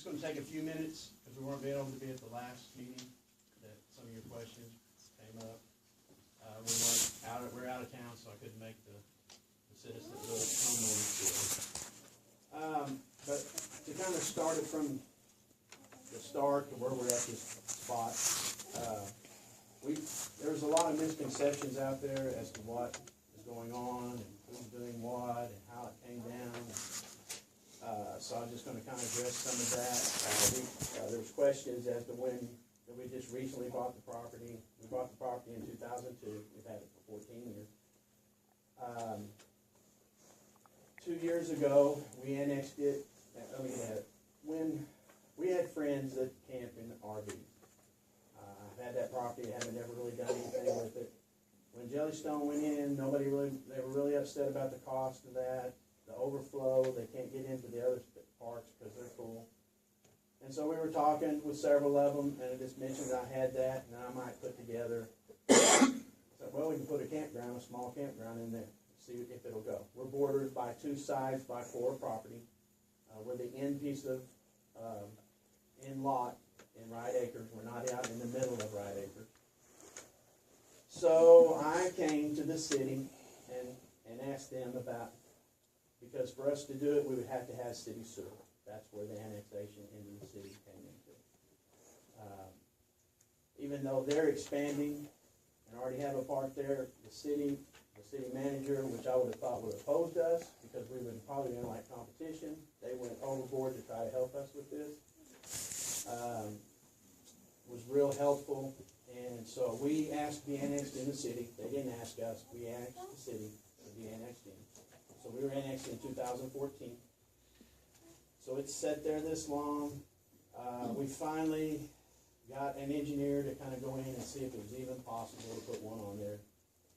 gonna take a few minutes, because we weren't able to be at the last meeting, that some of your questions came up. We're out of town, so I couldn't make the citizen, the homeowners tour. But to kind of start it from the start to where we're at this spot, there's a lot of misconceptions out there as to what is going on and who's doing what and how it came down. So I'm just going to kind of address some of that. There was questions as to when we just recently bought the property. We bought the property in 2002. We've had it for 14 years. 2 years ago, we annexed it. When we had friends that camp in RVs. I've had that property. I haven't ever really done anything with it. When Jellystone went in, they were really upset about the cost of that, the overflow. They can't get into the other parks because they're full. And so we were talking with several of them, and I just mentioned I had that, and I might put together. So, well, we can put a small campground in there, see if it'll go. We're bordered by 2 sides by 4 property. We're the end piece of in lot in Wright Acres. We're not out in the middle of Wright Acres. So I came to the city and asked them about, because for us to do it, we would have to have city sewer. That's where the annexation into the city came into. Even though they're expanding and already have a park there, the city manager, which I would have thought would have opposed us because we would probably didn't like competition, they went overboard to try to help us with this. Was real helpful, and so we asked to be annexed in the city. They didn't ask us. We asked the city to be annexed in. So we were annexed in 2014. So it's sat there this long. We finally got an engineer to kind of go in and see if it was even possible to put one on there.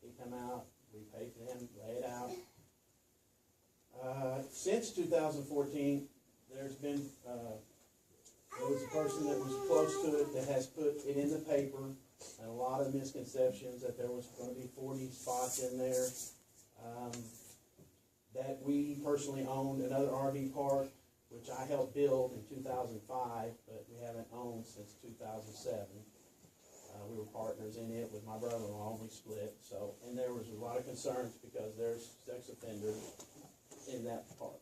He come out, we paid for him, lay it out. Since 2014, there's been, there was a person that was close to it that has put it in the paper, and a lot of misconceptions that there was going to be 40 spots in there. That we personally owned another RV park, which I helped build in 2005, but we haven't owned since 2007. We were partners in it with my brother-in-law, and we split. So, and there was a lot of concerns because there's sex offenders in that park.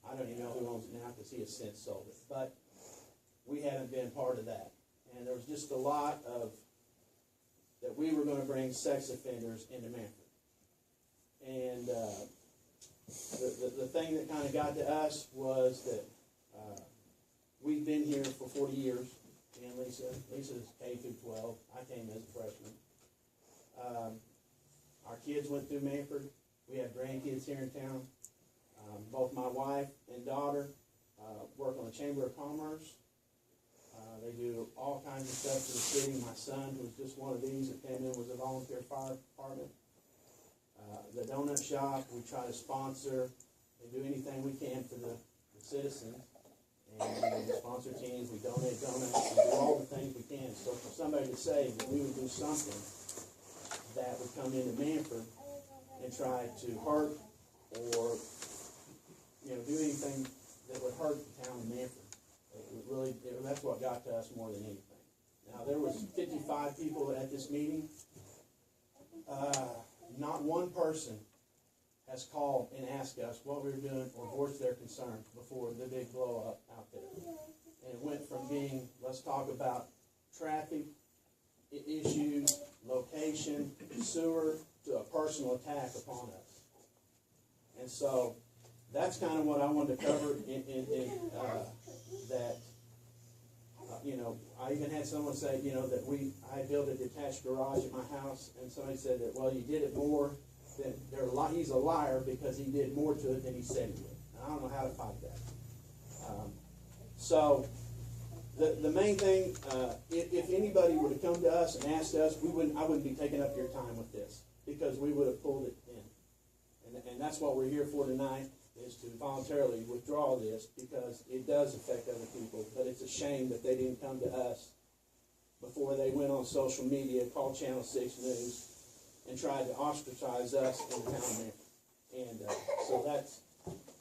I don't even know who owns it now because he has since sold it. But we haven't been part of that. And there was just a lot of, that we were going to bring sex offenders into Manfred. And the thing that kind of got to us was that we've been here for 40 years. And Lisa's K through 12. I came as a freshman. Our kids went through Manfred. We have grandkids here in town. Both my wife and daughter work on the Chamber of Commerce. They do all kinds of stuff for the city. My son, who was just one of these that came in, was a volunteer fire department. The donut shop, we try to sponsor and do anything we can for the citizens. And we sponsor teams, we donate donuts, we do all the things we can. So for somebody to say that we would do something that would come into Manfred and try to hurt or do anything that would hurt the town of Manfred, that's what got to us more than anything. Now there was 55 people at this meeting. Not one person has called and asked us what we were doing or voiced their concern before the big blow up out there. And it went from being, let's talk about traffic issues, location, sewer, to a personal attack upon us. And so that's kind of what I wanted to cover I even had someone say, that I built a detached garage at my house, and somebody said that, well, you did it more than, he's a liar because he did more to it than he said he would. And I don't know how to fight that. So the main thing, if anybody would have come to us and asked us, I wouldn't be taking up your time with this because we would have pulled it in. And that's what we're here for tonight, is to voluntarily withdraw this because it does affect other people. But it's a shame that they didn't come to us before they went on social media, called Channel 6 News, and tried to ostracize us in the town of Manfred. And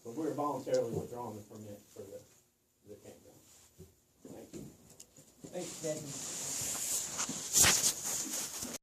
but we're voluntarily withdrawing the permit for the campground. Thanks, Becky.